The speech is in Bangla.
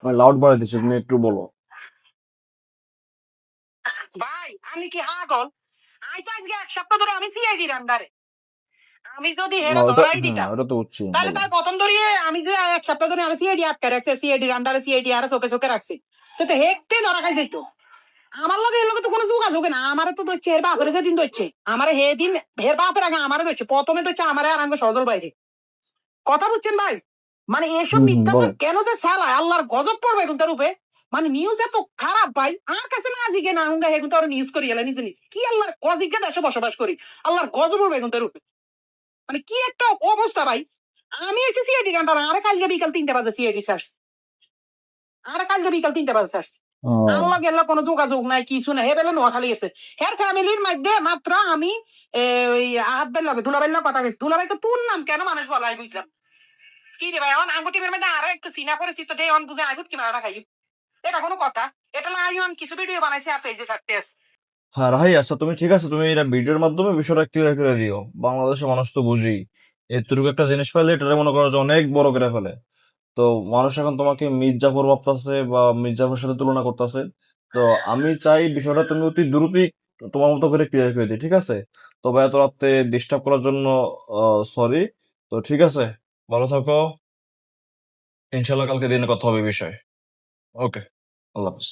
আমি লাউড বাড়াই দিচ্ছি, তুমি একটু বলো। ভাই আমি কি পাগল? আমি তো আজকে 1 সপ্তাহ ধরে আমি সিআইডির আন্ডারে। আমি যদি হেরে ওটা ধরাই হ্যাঁ, দিতাম ওটা তো বুঝছি, তাহলে বলো। তার প্রথম ধরিয়ে আমি যে 1 সপ্তাহ ধরে আমি সিআইডি আটকে রাখছি, সিআইডির আন্ডারে সিআইডি আর চোখে চোখে রাখছি। তো হেকতে ধরা খাইছে তো। আমার লগে এর লগে তো কোনো যোগাযোগ না। আমারে তো ধরছে এর বাপরে যেদিন ধরছে আমারে হে দিন হের বাপের আগে আমারে ধরছে, প্রথমে ধরছে আমারে আর আঙ্গ সজল বাইরে। কথা বুঝছেন ভাই? মানে এসব মিথ্যাচার বলো। কেন যে চালায় আল্লাহর গজব পড়বে এখন তার উপরে। মানে নিউজ এত খারাপ ভাই, আর কাছে না জিগে না হুঙ্গা এখন তো নিউজ করি এলা নিজে নিজে কি আল্লাহর অজিজ্ঞা দেশে বসবাস করি, আল্লাহর গজব পড়বে এখন তার উপরে। মানে কি একটা অবস্থা ভাই। আমি এসে সিআইডি গান্ডার আরে কালকে বিকাল 3টা বাজে সিআইডি সার্চ, আরে কালকে বিকাল 3টা বাজে সার্চ। আমার গেল কোনো যোগাযোগ নাই কিছু নাই, হে বেলা নোয়াখালী গেছে। হের ফ্যামিলির মধ্যে মাত্র আমি ওই আহাত বেল লাগে দুলাবাইল কথা গেছে, দুলাবাইকে তোর নাম কেন মানুষ বলাই বুঝলাম কি রে ভাই। এখন আঙ্গুটি বের মধ্যে আরো একটু সিনা পরিচিত দেয় অন বুঝে আইবুট কি মারা খাই। এটা কোনো কথা? এটা না আইন কিছু ভিডিও বানাইছে আর পেজে ছাড়তে আছে। হ্যাঁ রাহাই, আচ্ছা তুমি ঠিক আছে, তুমি এটা ভিডিওর মাধ্যমে বিষয়টা ক্লিয়ার করে দিও। বাংলাদেশের মানুষ তো বুঝি, এতটুকু একটা জিনিস পাইলে এটা মনে করো যে অনেক বড় করে ফেলে। তো মানুষ এখন তোমাকে মির্জাফর ভাবতেছে বা মির্জাফরের সাথে তুলনা করতেছে। তো আমি চাই বিষয়টা তুমি অতি দ্রুতই তোমার মতো করে ক্লিয়ার করে দিই, ঠিক আছে? তবে এত রাতে ডিস্টার্ব করার জন্য সরি। তো ঠিক আছে, ভালো থাকো। ইনশাল্লাহ কালকে দিনে কথা হবে এই বিষয়ে। ওকে, আল্লাহ হাফিজ।